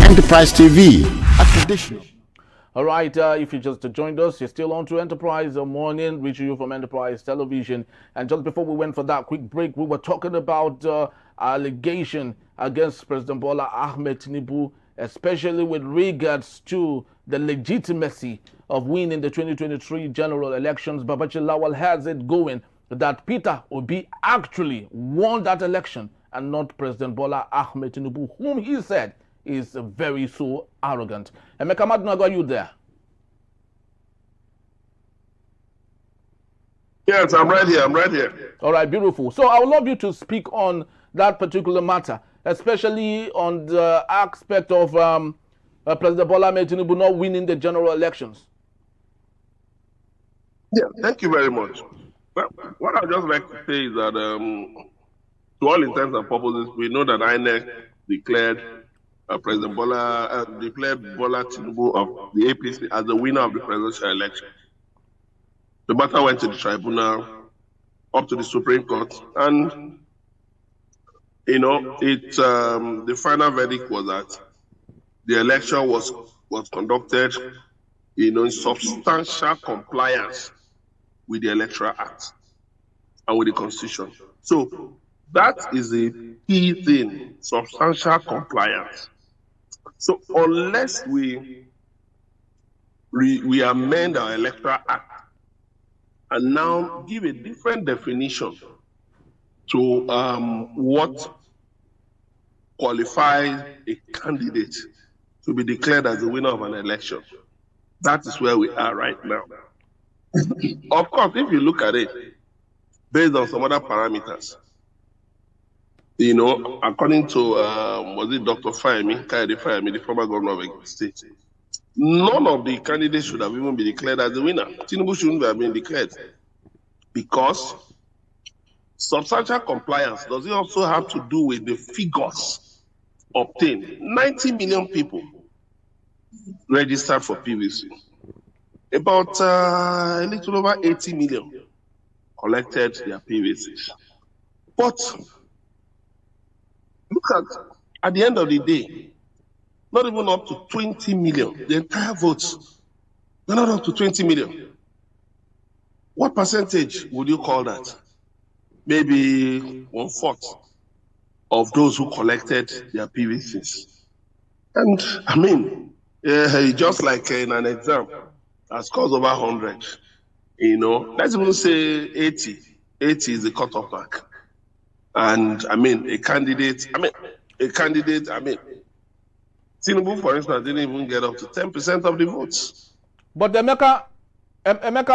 Enterprise TV, a traditional. All right, if you just joined us, you're still on to Enterprise Morning, reaching you from Enterprise Television. And just before we went for that quick break, we were talking about allegation against President Bola Ahmed Tinubu, especially with regards to the legitimacy of winning the 2023 general elections. Babachir Lawal has it going that Peter Obi actually won that election and not President Bola Ahmed Tinubu, whom he said is very so arrogant. Emeka Madunago, are you there? Yes, I'm right here. I'm right here. All right, beautiful. So I would love you to speak on that particular matter, especially on the aspect of President Bola Ahmed Tinubu not winning the general elections. Yeah, thank you very much. Well, what I'd just like to say is that, to all intents and purposes, we know that INEC declared President Bola Tinubu of the APC as the winner of the presidential election. The matter went to the tribunal, up to the Supreme Court, and the final verdict was that the election was conducted, in substantial compliance with the Electoral Act and with the Constitution. So that is the key thing: substantial compliance. So unless we amend our Electoral Act and now give a different definition to what qualifies a candidate to be declared as the winner of an election, that is where we are right now. Of course, if you look at it based on some other parameters, according to was it Dr. Fayemi, the former governor of Ekiti State, none of the candidates should have even been declared as the winner. Tinubu shouldn't have been declared, because substantial compliance does it also have to do with the figures obtained. 90 million people registered for PVC. About a little over 80 million collected their PVCs. But look at the end of the day, not even up to 20 million, the entire votes, they're not up to 20 million. What percentage would you call that? Maybe 1/4 of those who collected their PVCs. And I mean, just like in an exam, that scores over 100, let's even say 80. 80 is the cutoff mark. And I mean, Tinubu, for instance, didn't even get up to 10% of the votes. But Emeka,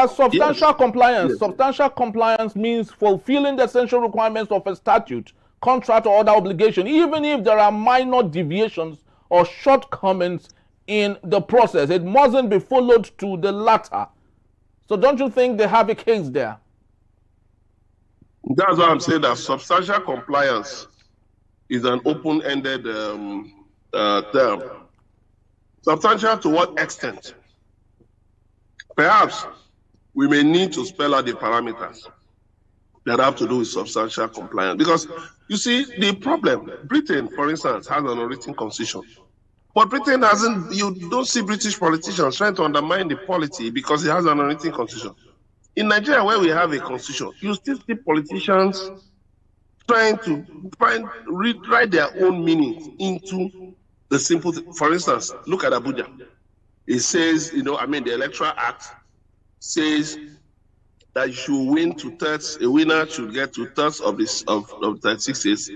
substantial Yes. compliance. Yes. Substantial compliance means fulfilling the essential requirements of a statute, contract, or other obligation, even if there are minor deviations or shortcomings in the process. It mustn't be followed to the latter. So don't you think they have a case there? That's why I'm saying that substantial compliance is an open-ended term. Substantial to what extent? Perhaps we may need to spell out the parameters that have to do with substantial compliance. Because you see, the problem, Britain, for instance, has an unwritten constitution. But Britain hasn't, you don't see British politicians trying to undermine the polity because it has an unwritten constitution. In Nigeria, where we have a constitution, you still see politicians trying to write their own meanings into the simple thing. For instance, look at Abuja. It says, the Electoral Act says that you should win 2/3, a winner should get 2/3 of 36 states,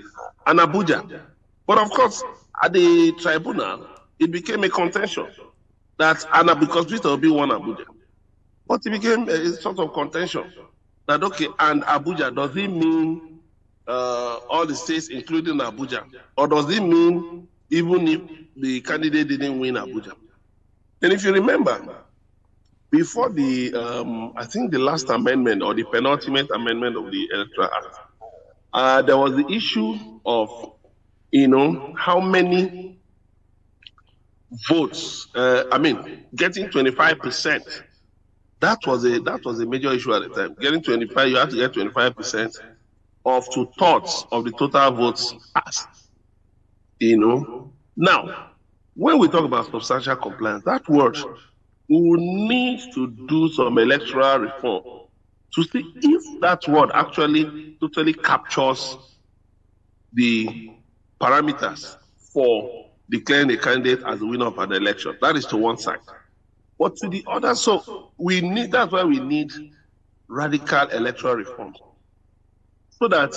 and Abuja. But of course, at the tribunal, it became a contention because Peter Obi won Abuja. But it became a sort of contention that, okay, and Abuja, does it mean all the states, including Abuja? Or does it mean even if the candidate didn't win Abuja? And if you remember, before I think the last amendment or the penultimate amendment of the Electoral Act, there was the issue of, how many votes, getting 25%. That was a major issue at the time. Getting 25, you had to get 25% of 2/3 of the total votes cast. Now, when we talk about substantial compliance, that word, we will need to do some electoral reform to see if that word actually totally captures the parameters for declaring a candidate as the winner of an election. That is to one side. But to the other, so we need, that's why we need radical electoral reforms. So that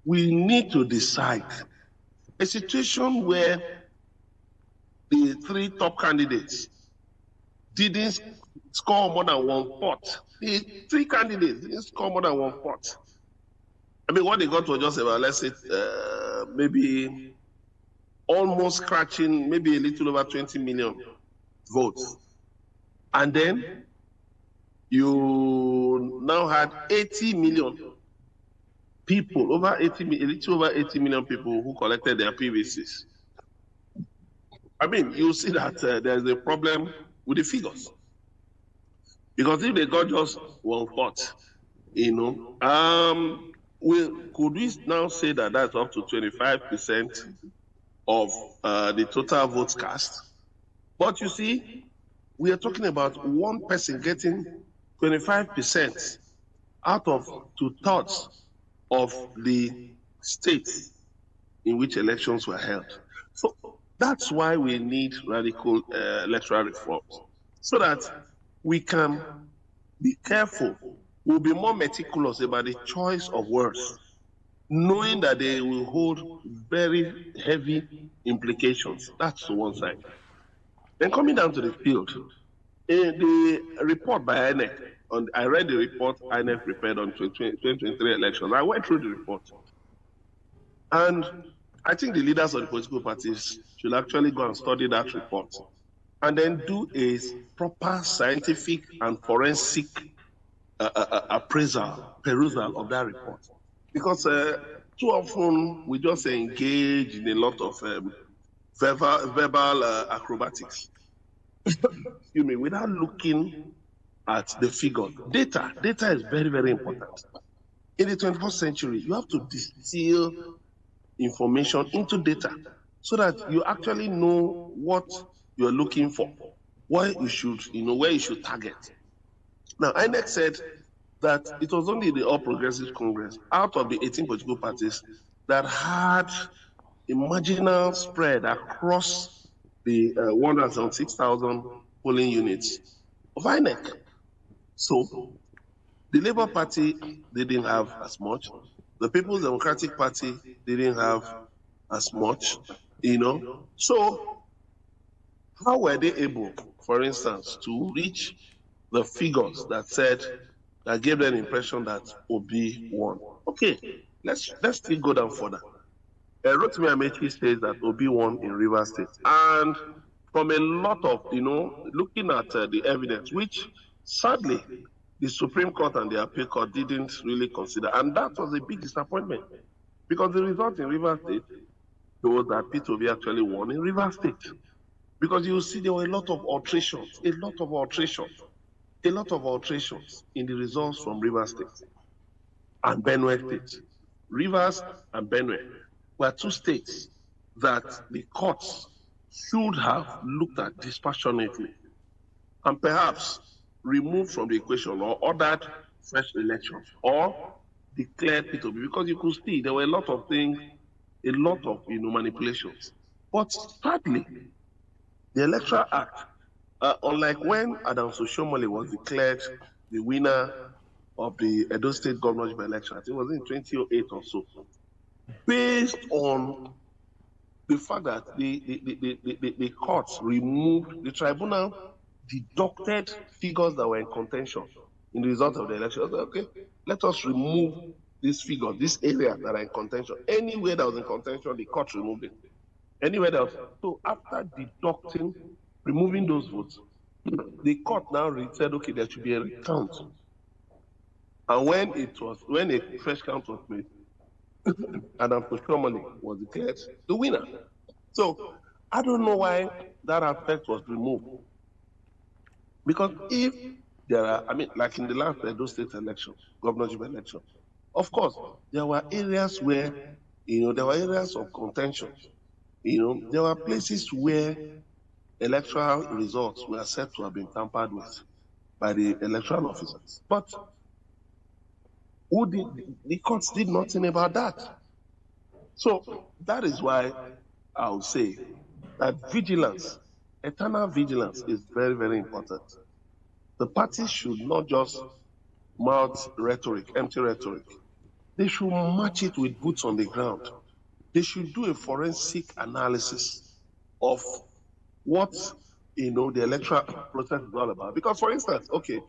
we need to decide a situation where the three top candidates didn't score more than 1/4. The three candidates didn't score more than 1/4. I mean, what they got was just about, let's say, maybe almost scratching, maybe a little over 20 million votes. And then you now had 80 million people, a little over 80 million people who collected their PVCs. I mean, you see that there's a problem with the figures. Because if they got just 1/4, could we now say that that's up to 25% of the total votes cast? But you see, we are talking about one person getting 25% out of 2/3 of the states in which elections were held. So that's why we need radical electoral reforms, so that we can be careful. We'll be more meticulous about the choice of words, knowing that they will hold very heavy implications. That's one side. Then coming down to the field, the report by INEC, I read the report INEC prepared on 2023 elections. I went through the report. And I think the leaders of the political parties should actually go and study that report and then do a proper scientific and forensic perusal of that report. Because too often we just engage in a lot of verbal acrobatics, excuse me, without looking at the figure. Data is very, very important. In the 21st century, you have to distill information into data so that you actually know what you're looking for, where you should target. Now, INEC said that it was only the All Progressive Congress out of the 18 political parties that had a marginal spread across the 106,000 polling units of INEC. So the Labour Party didn't have as much. The People's Democratic Party didn't have as much, So how were they able, for instance, to reach the figures that gave them the impression that Obi won? Okay, let's still go down further. Rotimi Amechi says that Obi won in Rivers State. And from a lot of, looking at the evidence, which sadly, the Supreme Court and the Appeal Court didn't really consider. And that was a big disappointment, because the result in Rivers State was that Peter Obi actually won in Rivers State. Because you see there were a lot of alterations in the results from Rivers State and Benue State. Rivers and Benue were two states that the courts should have looked at dispassionately and perhaps removed from the equation or ordered fresh elections or declared Peter Obi, because you could see there were a lot of things, a lot of manipulations. But sadly, the Electoral Act, unlike when Adams Oshiomhole was declared the winner of the Edo State governorship election, I think it was in 2008 or so, based on the fact that the courts removed, the tribunal deducted figures that were in contention in the result of the election. Okay, let us remove these figures, these areas that are in contention. Anywhere that was in contention, the court removed it. Anywhere else. So after removing those votes, the court now said, okay, there should be a recount. And when a fresh count was made, Adam Oshiomhole was declared the winner. So I don't know why that aspect was removed. Because if there are, like in the last Edo State election, governorship election, of course, there were areas where, there were areas of contention. There were places where electoral results were said to have been tampered with by the electoral officers. But the courts did nothing about that. So that is why I would say that vigilance, eternal vigilance, is very, very important. The parties should not just mouth rhetoric, empty rhetoric. They should match it with boots on the ground. They should do a forensic analysis of what the electoral process is all about. Because, for instance, okay,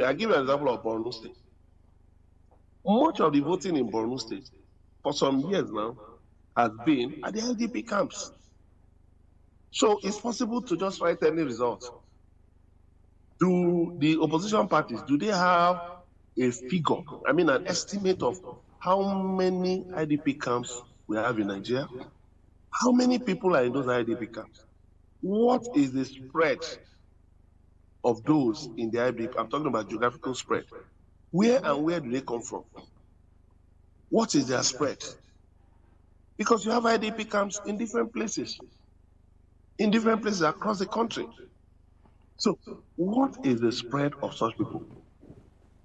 I give you an example of Borno State. Much of the voting in Borno State for some years now has been at the LDP camps. So it's possible to just write any result. Do the opposition parties, do they have a figure, an estimate of how many IDP camps we have in Nigeria? How many people are in those IDP camps? What is the spread of those in the IDP? I'm talking about geographical spread. Where and where do they come from? What is their spread? Because you have IDP camps in different places across the country. So what is the spread of such people?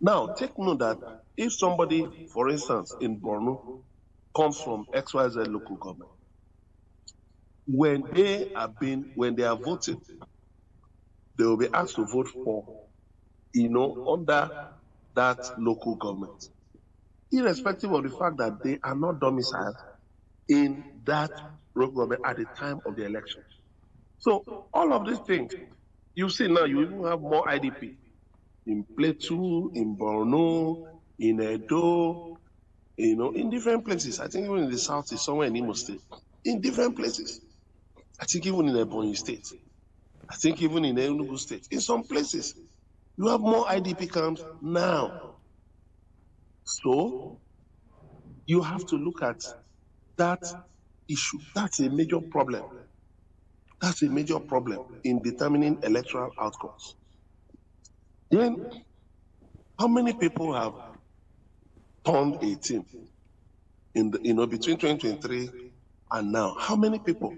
Now, take note that if somebody, for instance, in Borno, comes from XYZ local government, when they are voting, they will be asked to vote for, under that local government, irrespective of the fact that they are not domiciled in that local government at the time of the election. So all of these things, you see now, you even have more IDP in Plateau, in Borno, in Edo, in different places. I think even in the south is somewhere in Imo State, in different places. I think even in Ebonyi State. I think even in Enugu State. In some places, you have more IDP camps now. So you have to look at that issue. That's a major problem. That's a major problem in determining electoral outcomes. Then, how many people have turned 18 between 2023 and now? How many people?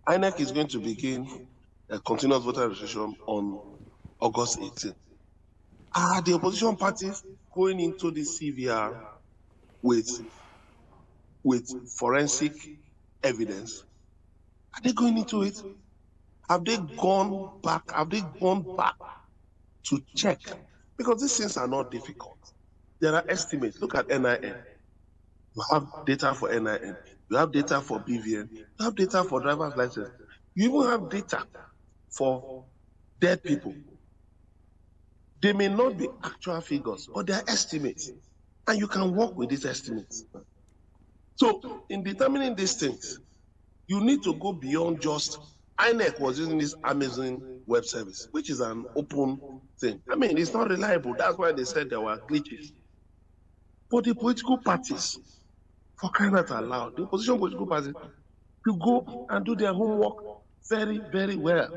INEC is going to begin a continuous voter registration on August 18. Are the opposition parties going into the CVR with forensic evidence? Are they going into it? Have they gone back? To check? Because these things are not difficult. There are estimates. Look at NIN. You have data for NIN. You have data for BVN. You have data for driver's license. You even have data for dead people. They may not be actual figures, but they are estimates. And you can work with these estimates. So in determining these things, you need to go beyond just INEC was using this Amazon web service, which is an open thing. It's not reliable. That's why they said there were glitches. But the political parties, for crying out loud, the opposition political parties, to go and do their homework very, very well.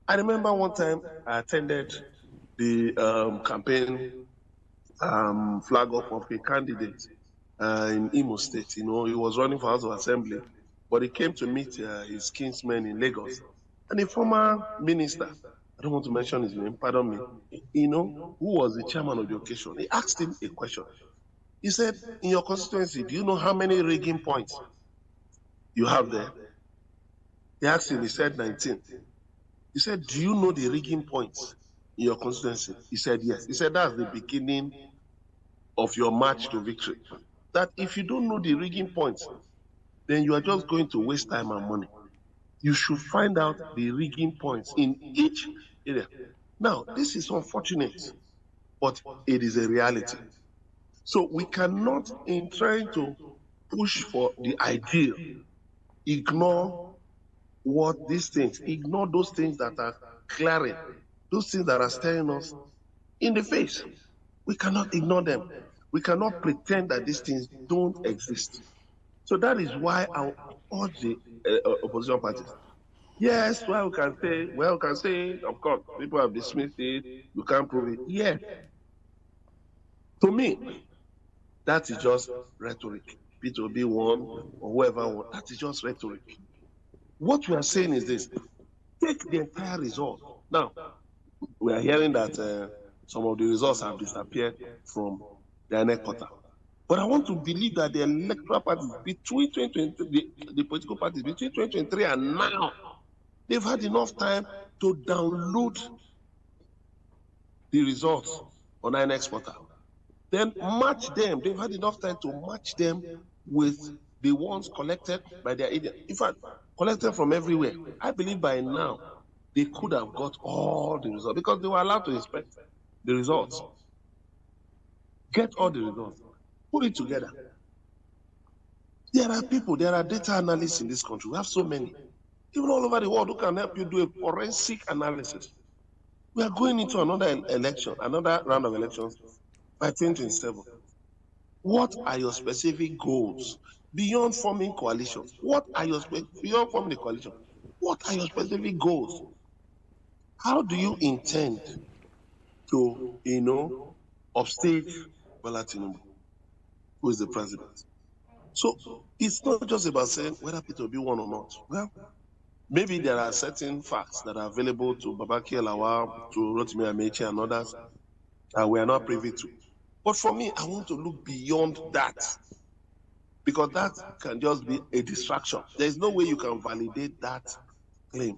I remember one time I attended the campaign flag up of a candidate in Imo State. He was running for House of Assembly, but he came to meet his kinsmen in Lagos. And a former minister, I don't want to mention his name, pardon me, who was the chairman of the occasion, he asked him a question. He said, in your constituency, do you know how many rigging points you have there? He asked him, he said 19. He said, do you know the rigging points in your constituency? He said, yes. He said, that's the beginning of your march to victory. That if you don't know the rigging points, then you are just going to waste time and money. You should find out the rigging points in each area. Now, this is unfortunate, but it is a reality. So we cannot, in trying to push for the ideal, ignore ignore those things that are glaring, those things that are staring us in the face. We cannot ignore them. We cannot pretend that these things don't exist. So that is why I urge the opposition parties. Yes, we can say, of course, people have dismissed it, you can't prove it. Yeah. To me, that is just rhetoric. Peter Obi won or whoever won. That is just rhetoric. What we are saying is this: take the entire result. Now, we are hearing that some of the results have disappeared from the INEC portal. But I want to believe that the electoral parties between 2023, the political parties between 2023 and now, they've had enough time to download the results on INEC portal. Then match them. They've had enough time to match them with the ones collected by their agents. In fact, collected from everywhere. I believe by now they could have got all the results because they were allowed to inspect the results. Get all the results. Put it together. There are people, there are data analysts in this country. We have so many. Even all over the world who can help you do a forensic analysis. We are going into another election, another round of elections by 2027. What are your specific goals beyond forming coalitions? What are your beyond forming the coalition? What are your specific goals? How do you intend to, upstage Bola Tinubu, who is the president? So it's not just about saying whether Peter Obi won or not. Well, maybe there are certain facts that are available to Babachir Lawal, to Rotimi Amechi and others that we are not privy to. But for me, I want to look beyond that because that can just be a distraction. There is no way you can validate that claim.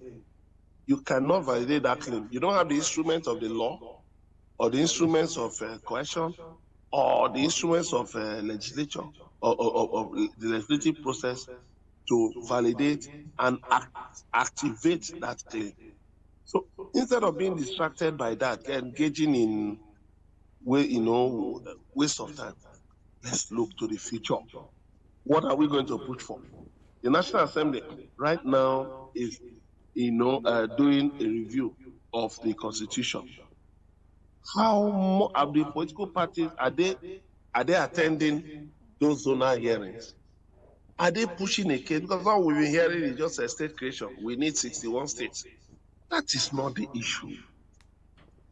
You cannot validate that claim. You don't have the instruments of the law or the instruments of coercion or the instruments of legislature or the legislative process to validate and activate that claim. So instead of being distracted by that, engaging in waste of time, let's look to the future. What are we going to push for? The National Assembly right now is doing a review of the Constitution. How are the political parties, are they attending those zonal hearings? Are they pushing a case? Because all we've been hearing is just a state creation. We need 61 states. That is not the issue.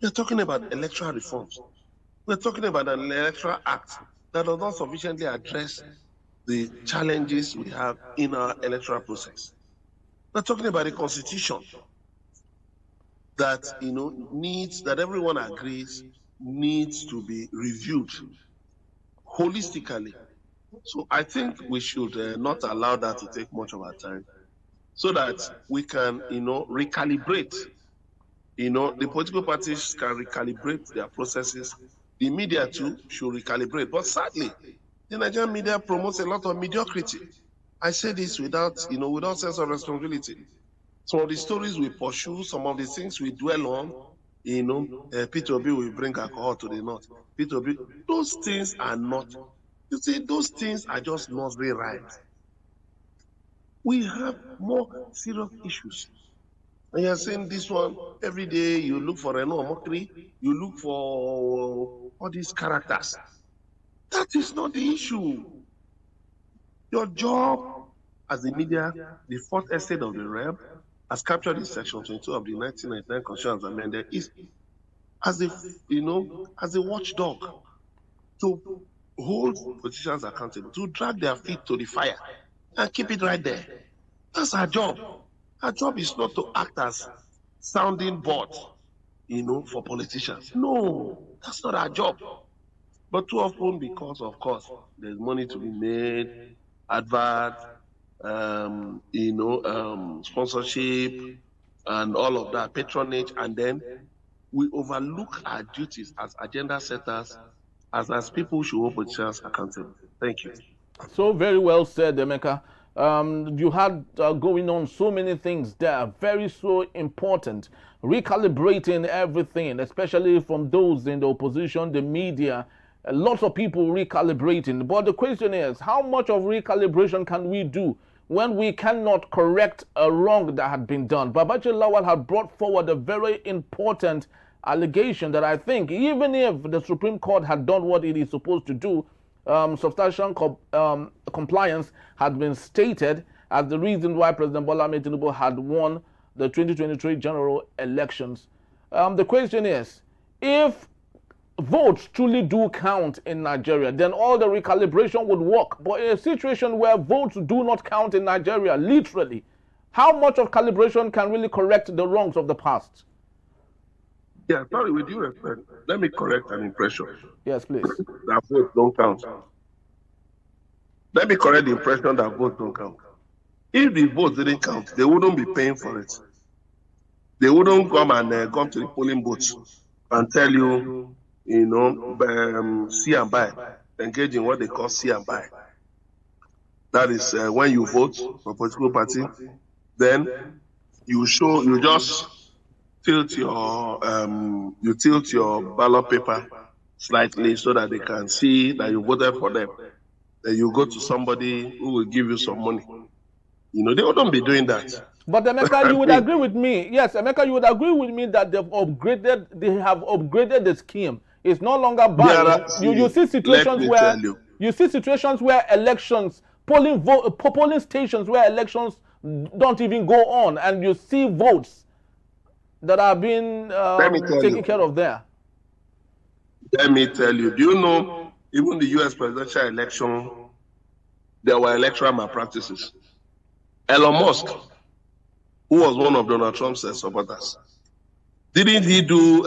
We're talking about electoral reforms. We're talking about an electoral act that does not sufficiently address the challenges we have in our electoral process. We're talking about a constitution that needs, that everyone agrees needs to be reviewed holistically. So I think we should not allow that to take much of our time, so that we can recalibrate. The political parties can recalibrate their processes. The media too should recalibrate. But sadly, the Nigerian media promotes a lot of mediocrity. I say this without sense of responsibility. Some of the stories we pursue, some of the things we dwell on, Peter Obi will bring alcohol to the north. Peter Obi, those things are not, those things are just nursery rhymes. We have more serious issues. And you're saying this one, every day you look for Renault mockery, you look for all these characters. That is not the issue. Your job as the media, the fourth estate of the realm, has captured in Section 22 of the 1999 Constitution amended, is as a watchdog to hold politicians accountable, to drag their feet to the fire and keep it right there. That's our job. Our job is not to act as sounding board, for politicians. No, that's not our job. But too often, because of course, there's money to be made, advert, sponsorship, and all of that, patronage, and then we overlook our duties as agenda setters, as people who should hold politicians accountable. Thank you. So very well said, Emeka. You had going on so many things there, very so important. Recalibrating everything, especially from those in the opposition, the media, lots of people recalibrating. But the question is, how much of recalibration can we do when we cannot correct a wrong that had been done? Babachir Lawal had brought forward a very important allegation that I think, even if the Supreme Court had done what it is supposed to do, substantial compliance had been stated as the reason why President Bola Ahmed Tinubu had won the 2023 general elections. The question is, if votes truly do count in Nigeria, then all the recalibration would work. But in a situation where votes do not count in Nigeria, literally, how much of calibration can really correct the wrongs of the past? Yeah, sorry, with due respect, let me correct an impression. Yes, please. That votes don't count. Let me correct the impression that votes don't count. If the votes didn't count, they wouldn't be paying for it. They wouldn't come and come to the polling booths and tell you, see and buy, engage in what they call see and buy. That is when you vote for a political party, then you just tilt your ballot paper slightly so that they can see that you voted for them. Then you go to somebody who will give you some money. They wouldn't be doing that. But Emeka, you would agree with me. Yes, Emeka, you would agree with me that they have upgraded the scheme. It's no longer bad. You see situations where elections, polling stations where elections don't even go on, and you see votes that are being taken care of there. Let me tell you, do you know, even the US presidential election, there were electoral malpractices. Elon Musk, who was one of Donald Trump's supporters, didn't he do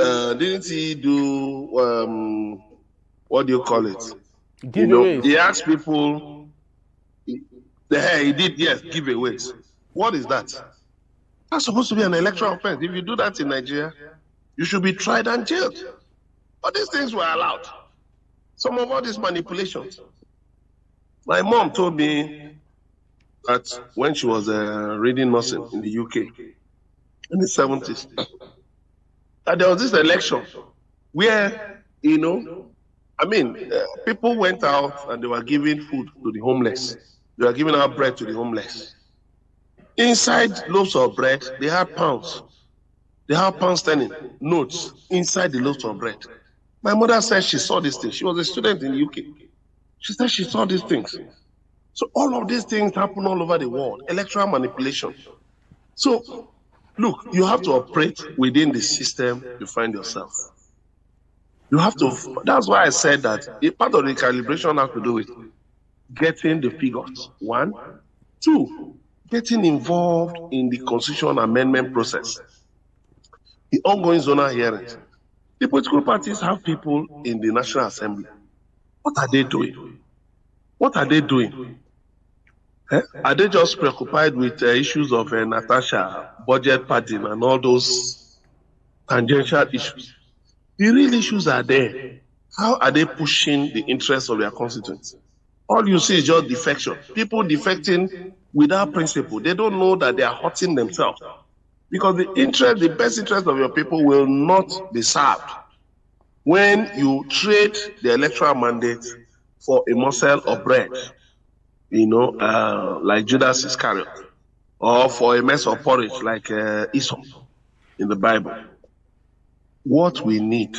what do you call it? Giveaways. He asked people, he did, yes, giveaways. What is that? That's supposed to be an electoral offense. If you do that in Nigeria, you should be tried and jailed. But these things were allowed. Some of all these manipulations. My mom told me that when she was reading nursing in the UK in the 70s, that there was this election where, people went out and they were giving food to the homeless. They were giving out bread to the homeless. Inside loaves of bread, they had pounds. They had pound sterling notes inside the loaves of bread. My mother said she saw these things. She was a student in the UK. She said she saw these things. So all of these things happen all over the world. Electoral manipulation. So, look, you have to operate within the system you find yourself. You have to, that's why I said that a part of the calibration has to do with getting the figures. 1, 2, getting involved in the constitutional amendment process. The ongoing zonal hearings. The political parties have people in the National Assembly. What are they doing? What are they doing? Are they just preoccupied with issues of Natasha, budget padding, and all those tangential issues? The real issues are there. How are they pushing the interests of their constituents? All you see is just defection. People defecting without principle. They don't know that they are hurting themselves. Because the best interest of your people will not be served when you trade the electoral mandate for a morsel of bread, like Judas Iscariot, or for a mess of porridge like Esau in the Bible. What we need,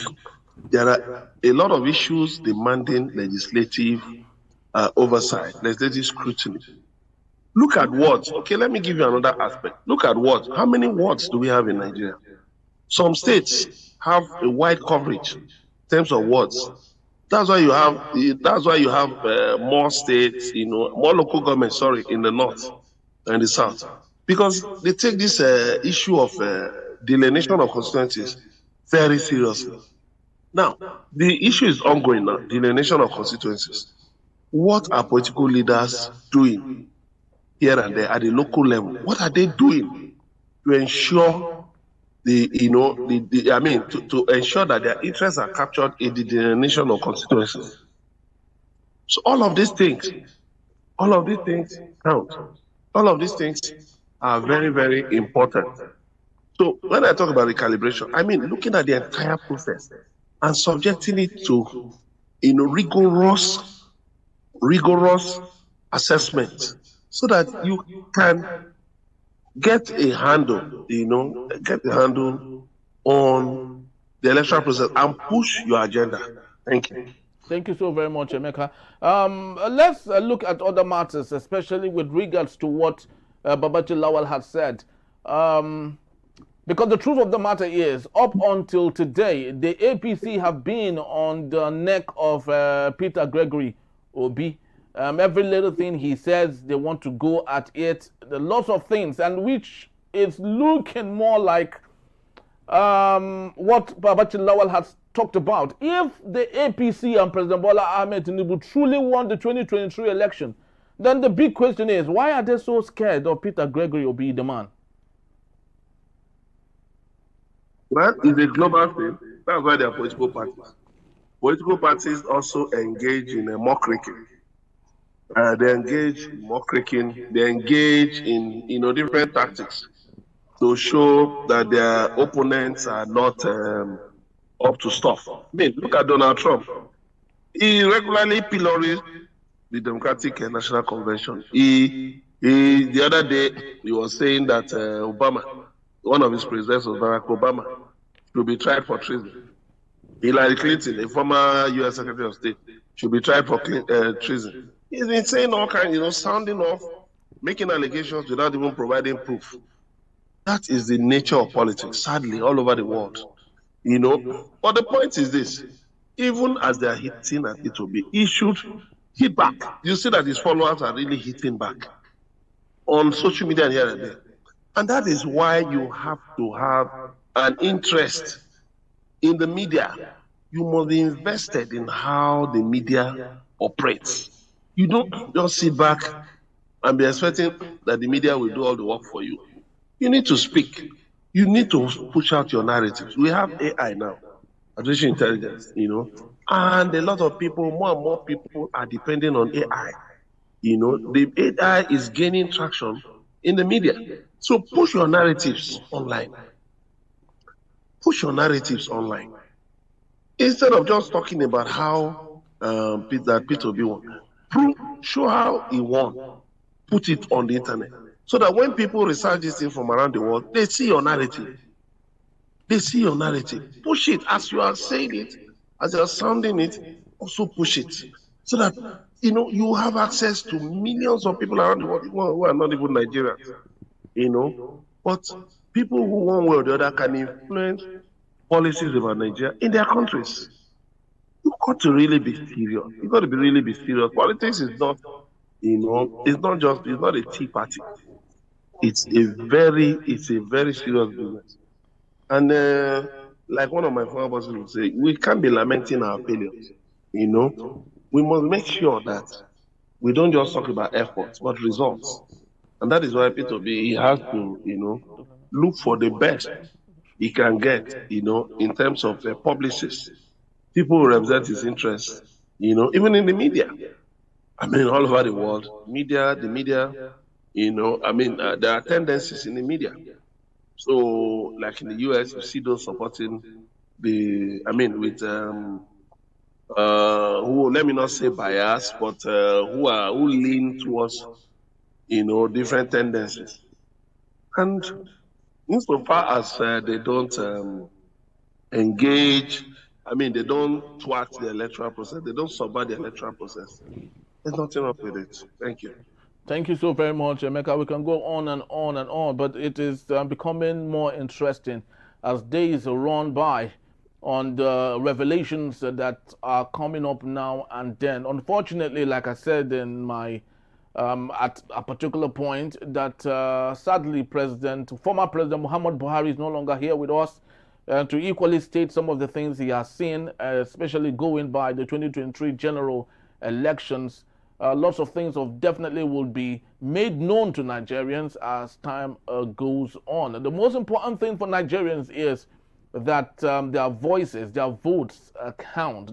there are a lot of issues demanding legislative oversight, legislative scrutiny. Look at words. Okay, let me give you another aspect. Look at words. How many words do we have in Nigeria? Some states have a wide coverage in terms of words. That's why you have more states, more local governments, in the north and the south, because they take this issue of delineation of constituencies very seriously. Now, the issue is ongoing now, delineation of constituencies. What are political leaders doing here and there at the local level? What are they doing to ensure to ensure that their interests are captured in the delineation of constituencies? So all of these things count. All of these things are very, very important. So when I talk about recalibration, I mean looking at the entire process and subjecting it to rigorous assessment, so that you can get a handle on the electoral process and push your agenda. Thank you. Thank you so very much, Emeka. Let's look at other matters, especially with regards to what Babachir Lawal has said. Because the truth of the matter is, up until today, the APC have been on the neck of Peter Obi. Every little thing he says, they want to go at it. The lots of things, and which is looking more like what Babachir Lawal has talked about. If the APC and President Bola Ahmed Tinubu truly won the 2023 election, then the big question is, why are they so scared of Peter Obi, the man? That is a global thing. That's why they are political parties. Political parties also engage in a mockery. They engage in mockery. They engage in different tactics to show that their opponents are not up to stuff. I mean, look at Donald Trump. He regularly pillories the Democratic National Convention. The other day he was saying that Obama, one of his predecessors, Barack Obama, should be tried for treason. Hillary Clinton, a former U.S. Secretary of State, should be tried for treason. He's been saying all kinds, sounding off, making allegations without even providing proof. That is the nature of politics, sadly, all over the world. But the point is this: even as they are hitting at Peter Obi, he should hit back. You see that his followers are really hitting back on social media and here and there. And that is why you have to have an interest in the media. You must be invested in how the media operates. You don't just sit back and be expecting that the media will do all the work for you. You need to speak. You need to push out your narratives. We have AI now, artificial intelligence, and a lot of people, more and more people are depending on AI. The AI is gaining traction in the media. So push your narratives online. Push your narratives online. Instead of just talking about how Peter Obi won, show how he won. Put it on the internet. So that when people research this thing from around the world, they see your narrative. They see your narrative. Push it as you are saying it, as you are sounding it, also push it. So that, you have access to millions of people around the world who are not even Nigerians. But people who one way or the other can influence policies about Nigeria in their countries. You've got to really be serious. You've got to really be serious. Politics is not, it's not a tea party. It's a very serious business. And like one of my former bosses would say, we can't be lamenting our failures. We must make sure that we don't just talk about efforts, but results. And that is why Peter Obi, he has to, look for the best he can get, in terms of publicists, people who represent his interests, even in the media. I mean, all over the world, the media, there are tendencies in the media. So, like in the US, you see those supporting who, let me not say bias, but who lean towards, different tendencies. And insofar as they don't engage, they don't thwart the electoral process, they don't subvert the electoral process, there's nothing wrong with it. Thank you. Thank you so very much, Emeka. We can go on and on and on, but it is becoming more interesting as days run by on the revelations that are coming up now and then. Unfortunately, like I said in my at a particular point, that sadly former President Muhammad Buhari is no longer here with us to equally state some of the things he has seen, especially going by the 2023 general elections. Lots of things definitely will be made known to Nigerians as time goes on. The most important thing for Nigerians is that their voices, their votes count.